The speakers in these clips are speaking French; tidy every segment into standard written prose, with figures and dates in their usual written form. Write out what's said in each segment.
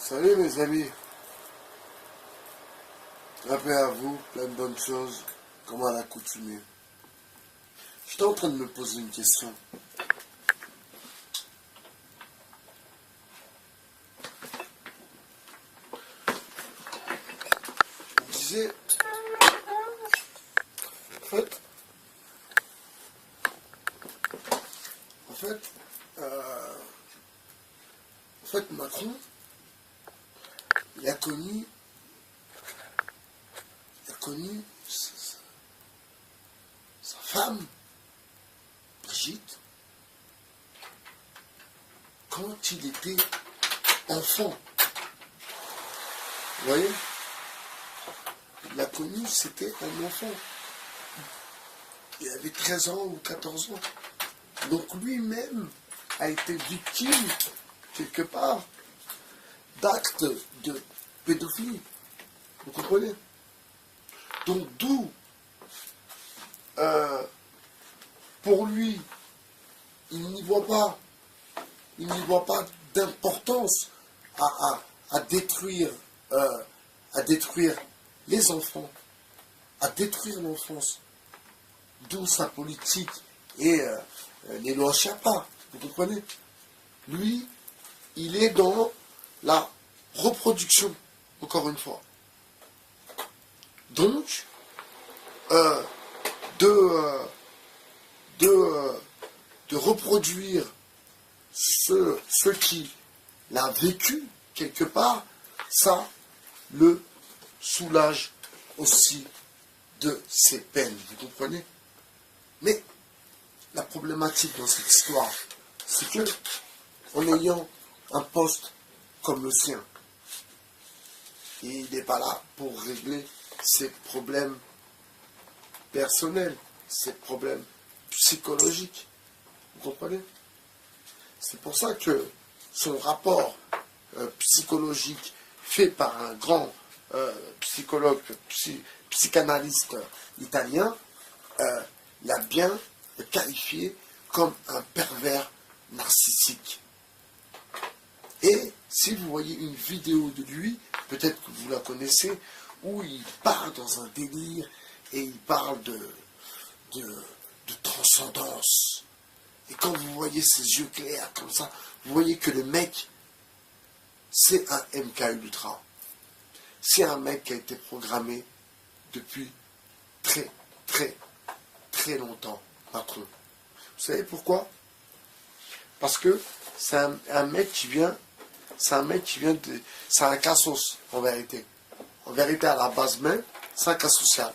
Salut mes amis, la paix à vous, plein de bonnes choses, comme à l'accoutumée. J'étais en train de me poser une question. Je disais, en fait, Macron, il a connu sa femme, Brigitte, quand il était enfant. Vous voyez? Il l'a connu, c'était un enfant. Il avait 13 ans ou 14 ans. Donc lui-même a été victime, quelque part, d'actes de pédophilie. Vous comprenez? Donc d'où, pour lui, il n'y voit pas d'importance à détruire les enfants, à détruire l'enfance. D'où sa politique et les lois Chiappa, vous comprenez? Lui, il est dans la reproduction, encore une fois. Donc, de reproduire ce qu'il a vécu quelque part, ça le soulage aussi de ses peines, vous comprenez? Mais la problématique dans cette histoire, c'est que, en ayant un poste comme le sien, il n'est pas là pour régler ses problèmes personnels, ses problèmes psychologiques. Vous comprenez? C'est pour ça que son rapport psychologique fait par un grand psychologue, psychanalyste italien, l'a bien qualifié comme un pervers narcissique. Et si vous voyez une vidéo de lui, peut-être que vous la connaissez, où il part dans un délire et il parle de transcendance. Et quand vous voyez ses yeux clairs comme ça, vous voyez que le mec, c'est un MK Ultra. C'est un mec qui a été programmé depuis très, très, très longtemps, Macron. Vous savez pourquoi? Parce que c'est un mec qui vient, c'est un cassos, en vérité. En vérité, à la base même, c'est un cas social.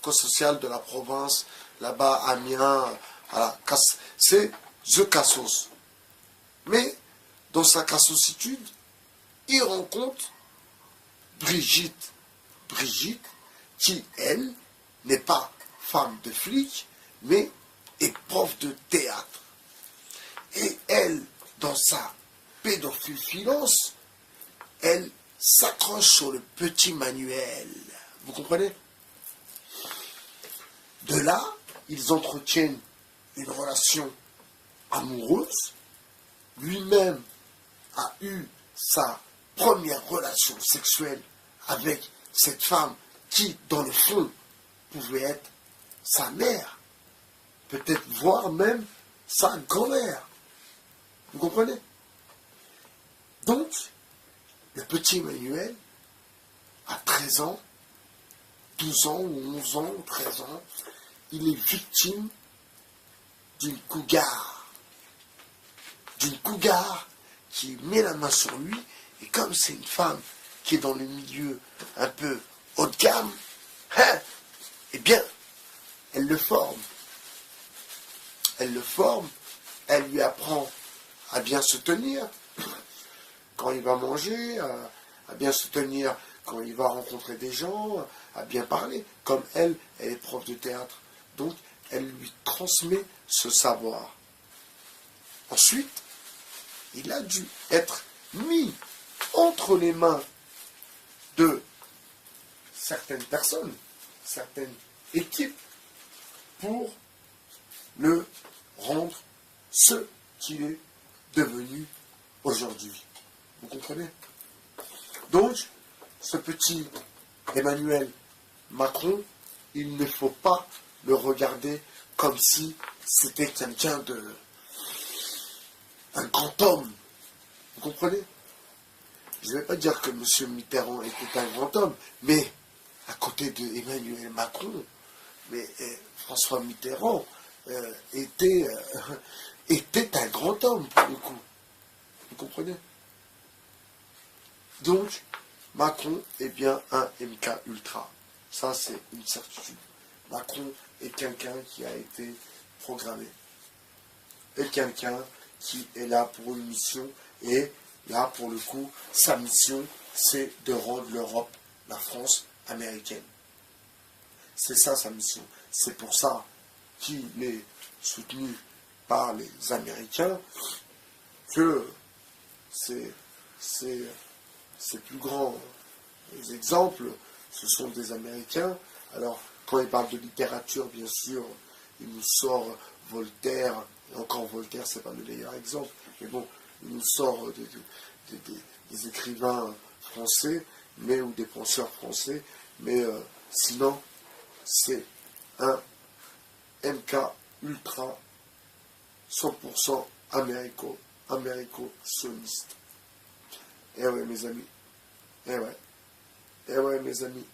Cas social de la province, là-bas, Amiens, voilà, c'est The Cassos. Mais, dans sa cassositude, il rencontre Brigitte. Brigitte, qui, elle, n'est pas femme de flic, mais est prof de théâtre. Et elle, dans sa pédophilance, elle s'accroche sur le petit Manuel. Vous comprenez? De là, ils entretiennent une relation amoureuse. Lui-même a eu sa première relation sexuelle avec cette femme qui, dans le fond, pouvait être sa mère. Peut-être voire même sa grand-mère. Vous comprenez? Donc, le petit Emmanuel, à 13 ans, 12 ans ou 11 ans ou 13 ans, il est victime d'une cougar. D'une cougar qui met la main sur lui, et comme c'est une femme qui est dans le milieu un peu haut de gamme, eh bien, elle le forme. Elle le forme, elle lui apprend à bien se tenir quand il va manger, à bien se tenir quand il va rencontrer des gens, à bien parler. Comme elle est prof de théâtre. Donc, elle lui transmet ce savoir. Ensuite, il a dû être mis entre les mains de certaines personnes, certaines équipes, pour le rendre ce qu'il est devenu aujourd'hui. Vous comprenez? Donc, ce petit Emmanuel Macron, il ne faut pas le regarder comme si c'était quelqu'un un grand homme. Vous comprenez? Je ne vais pas dire que M. Mitterrand était un grand homme, mais à côté de Emmanuel Macron, mais François Mitterrand était un grand homme pour le coup. Vous comprenez? Donc, Macron est bien un MK Ultra. Ça, c'est une certitude. Macron est quelqu'un qui a été programmé. Et quelqu'un qui est là pour une mission. Et là, pour le coup, sa mission, c'est de rendre l'Europe, la France, américaine. C'est ça sa mission. C'est pour ça qu'il est soutenu par les Américains que ces plus grands exemples, ce sont des Américains. Alors, quand il parle de littérature, bien sûr, il nous sort Voltaire, et encore Voltaire, c'est pas le meilleur exemple, mais bon, il nous sort des écrivains français, mais ou des penseurs français, mais sinon, c'est un MK ultra 100% américo-sioniste. Eh ouais, mes amis. Eh ouais. Eh ouais, mes amis.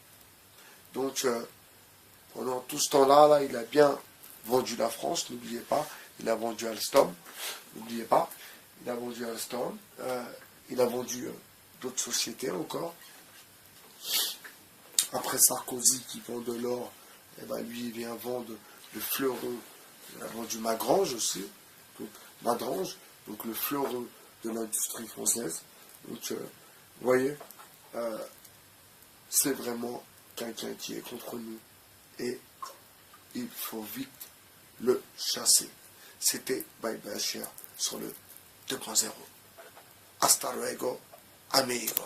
Donc, pendant tout ce temps-là, là, il a bien vendu la France, n'oubliez pas. Il a vendu Alstom, n'oubliez pas. Il a vendu Alstom. Il a vendu d'autres sociétés encore. Après Sarkozy qui vend de l'or, eh ben, lui, il vient vendre le fleuron. Il a vendu Magrange aussi. Donc, Magrange, donc le fleuron de l'industrie française. Donc, vous voyez, c'est vraiment quelqu'un qui est contre nous. Et il faut vite le chasser. C'était Bye Bashir sur le 2.0. Hasta luego, amigo.